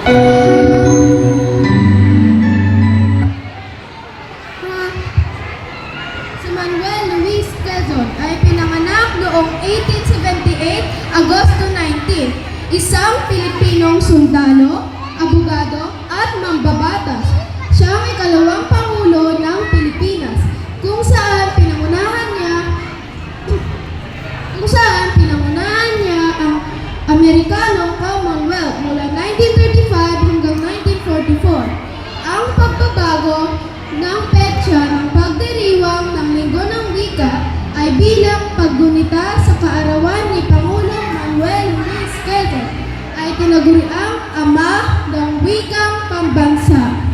Si Manuel Luis Quezon ay pinanganak noong 1878, Agosto 19, isang Pilipinong sundalo, abogado at mambabatas. Siya ang ikalawang Pangulo ng Pilipinas, kung saan pinangunahan niya ang Amerikanong Commonwealth mula 1935 hanggang 1944. Ang pagbabago ng petsa ng pagdiriwang ng Linggo ng Wika ay bilang paggunita sa kaarawan ni Pangulong Manuel Luis Quezon ay tinaguriang ama ng wikang pambansa.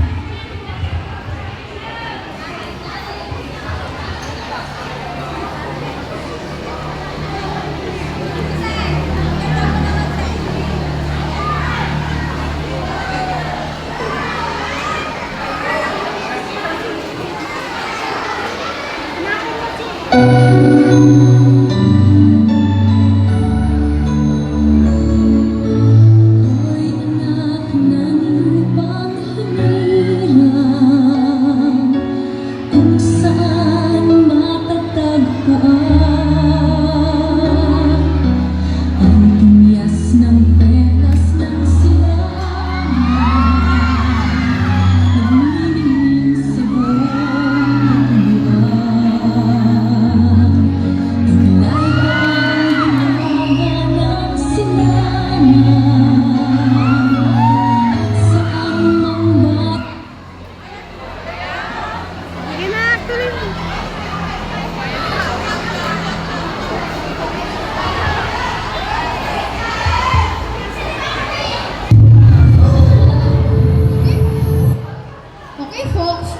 Okay folks,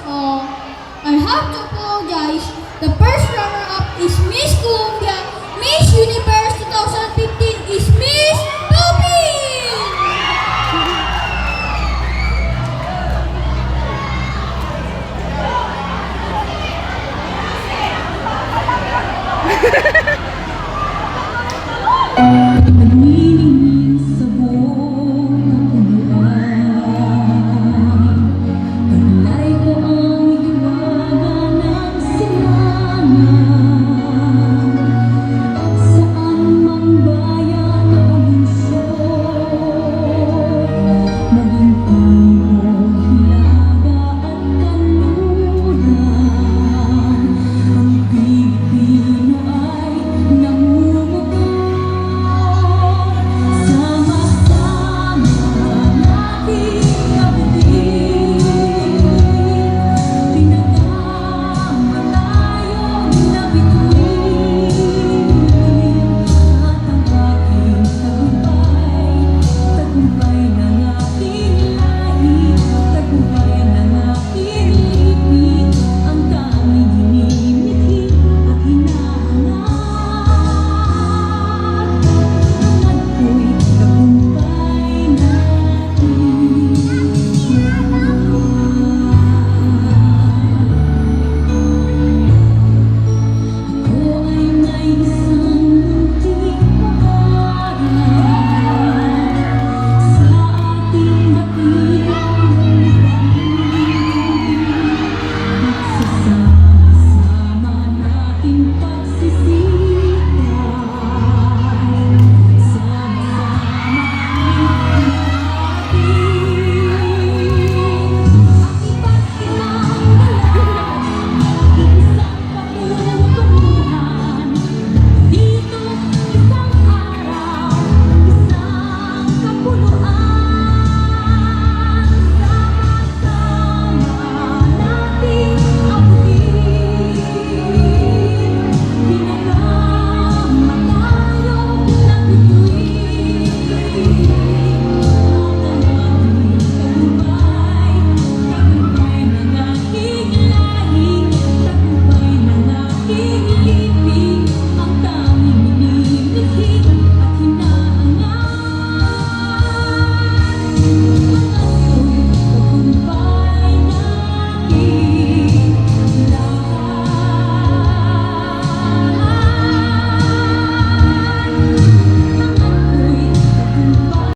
I have to apologize. The first runner-up is Miss Columbia. Miss Universe 2015 is Miss Tobin!